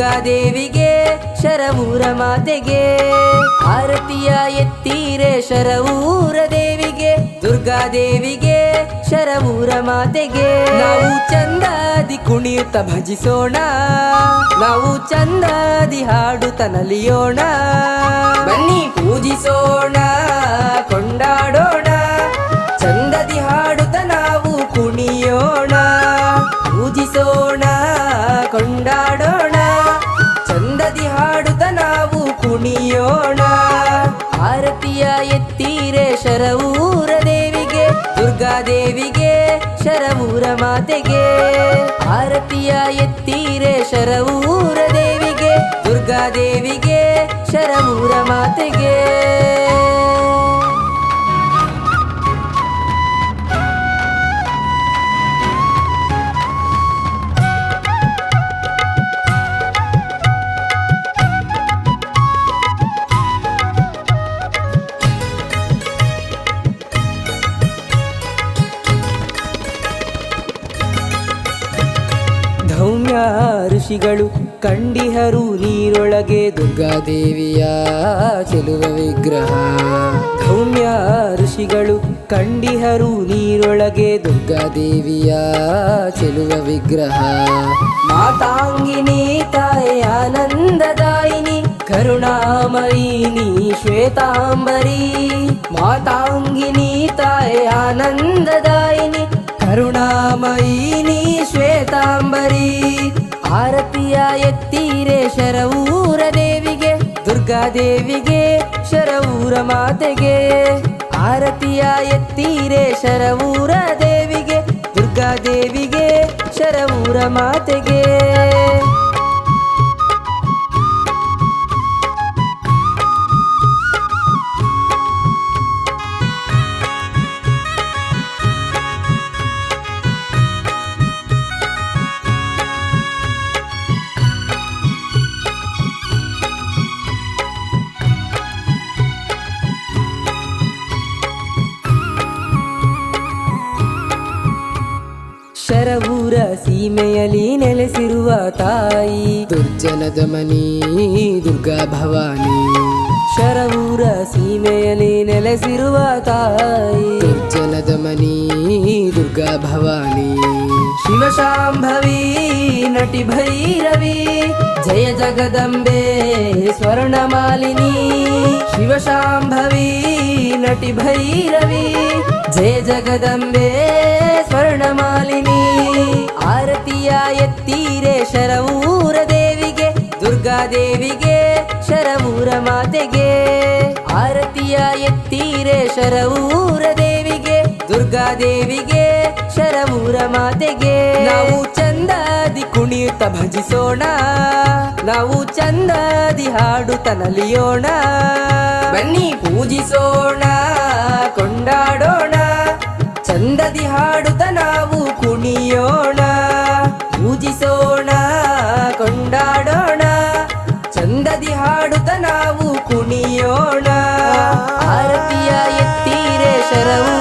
ದುರ್ಗಾದೇವಿಗೆ ಶರವೂರ ಮಾತೆಗೆ ಆರತಿಯ ಎತ್ತೀರೆ ಶರವೂರ ದೇವಿಗೆ ದುರ್ಗಾದೇವಿಗೆ ಶರವೂರ ಮಾತೆಗೆ ನಾವು ಚಂದಾದಿ ಕುಣಿಯುತ್ತ ಭಜಿಸೋಣ ನಾವು ಚಂದಾದಿ ಹಾಡುತ್ತ ನಲಿಯೋಣ ಬನ್ನಿ ಪೂಜಿಸೋಣ ಕೊಂಡಾಡೋಣ ಚಂದದಿ ಹಾಡುತ್ತ ನಾವು ಕುಣಿಯೋಣ ಪೂಜಿಸೋಣ ಕೊಂಡಾಡೋಣ ಚಂದದಿ ಹಾಡುತ್ತ ನಾವು ಕುಣಿಯೋಣ ಆರತಿಯ ಎತ್ತೀರೆ ಶರವೂರ ದೇವಿಗೆ ದುರ್ಗಾದೇವಿಗೆ ಶರವೂರ ಮಾತೆಗೆ ಆರತಿಯ ಎತ್ತೀರೆ ಶರವೂರ ದೇವಿಗೆ ದುರ್ಗಾದೇವಿಗೆ ಶರವೂರ ಮಾತೆಗೆ ಧೌಮ್ಯ ಋಷಿಗಳು ಕಂಡಿಹರು ನೀರೊಳಗೆ ದುರ್ಗಾದೇವಿಯ ಚೆಲುವ ವಿಗ್ರಹ ಧೌಮ್ಯ ಋಷಿಗಳು ಕಂಡಿಹರು ನೀರೊಳಗೆ ದುರ್ಗಾದೇವಿಯ ಚೆಲುವ ವಿಗ್ರಹ ಮಾತಾಂಗಿನಿ ತಾಯಿ ಆನಂದದಾಯಿನಿ ಕರುಣಾಮಯಿನಿ ಶ್ವೇತಾಂಬರಿ ಮಾತಾಂಗಿನಿ ತಾಯಿ ಆನಂದದಾಯಿನಿ ಕರುಣಾಮಯಿನಿ ಶ್ವೇತಾಂಬರಿ ಆರತಿಯ ಎತ್ತೀರೆ ಶರವೂರ ದೇವಿಗೆ ದುರ್ಗಾದೇವಿಗೆ ಶರವೂರ ಮಾತೆಗೆ ಆರತಿಯ ಎತ್ತೀರೆ ಶರವೂರ ದೇವಿಗೆ ದುರ್ಗಾದೇವಿಗೆ ಶರವೂರ ಮಾತೆಗೆ ಶರವೂರ ಸೀಮೆಯಲ್ಲಿ ನೆಲೆಸಿರುವ ತಾಯಿ ದುರ್ಜನದ ಮನಿ ದುರ್ಗಾ ಭವಾನಿ ಶರವೂರ ಸೀಮೆಯಲ್ಲಿ ನೆಲೆಸಿರುವ ತಾಯಿ ದುರ್ಜನದ ಮನಿ ದುರ್ಗಾ ಭವಾನಿ ಶಿವಶಾಂಭವಿ ನಟಿ ಭೈರವಿ ಜಯ ಜಗದಂಬೆ ಸ್ವರ್ಣಮಾಲಿನಿ ಶಿವಶಾಂಭವಿ ನಟಿ ಭೈರವಿ ಜಯ ಜಗದಂಬೆ ಸ್ವರ್ಣಮಾಲಿನಿ ಆರತಿಯ ಎತ್ತೀರೆ ಶರವೂರ ದೇವಿಗೆ ದುರ್ಗಾದೇವಿಗೆ ಶರವೂರ ಮಾತೆಗೆ ಆರತಿಯ ಎತ್ತೀರೆ ಶರವೂರ ದೇವಿಗೆ ದುರ್ಗಾದೇವಿಗೆ ಶರವೂರ ಮಾತೆಗೆ ನಾವು ಚಂದಾದಿ ಕುಣಿಯುತ್ತ ಭಜಿಸೋಣ ನಾವು ಚಂದಾದಿ ಹಾಡುತ್ತ ನಲಿಯೋಣ ಬನ್ನಿ ಪೂಜಿಸೋಣ ಕೊಂಡಾಡೋಣ ಚಂದದಿ ಹಾಡುತ್ತ ನಾವು ಕುಣಿಯೋಣ ಪೂಜಿಸೋಣ ಕೊಂಡಾಡೋಣ ಚಂದದಿ ಹಾಡುತ್ತ ನಾವು ಕುಣಿಯೋಣ ಆರತಿಯ ಎತ್ತೀರೆ ಶರವು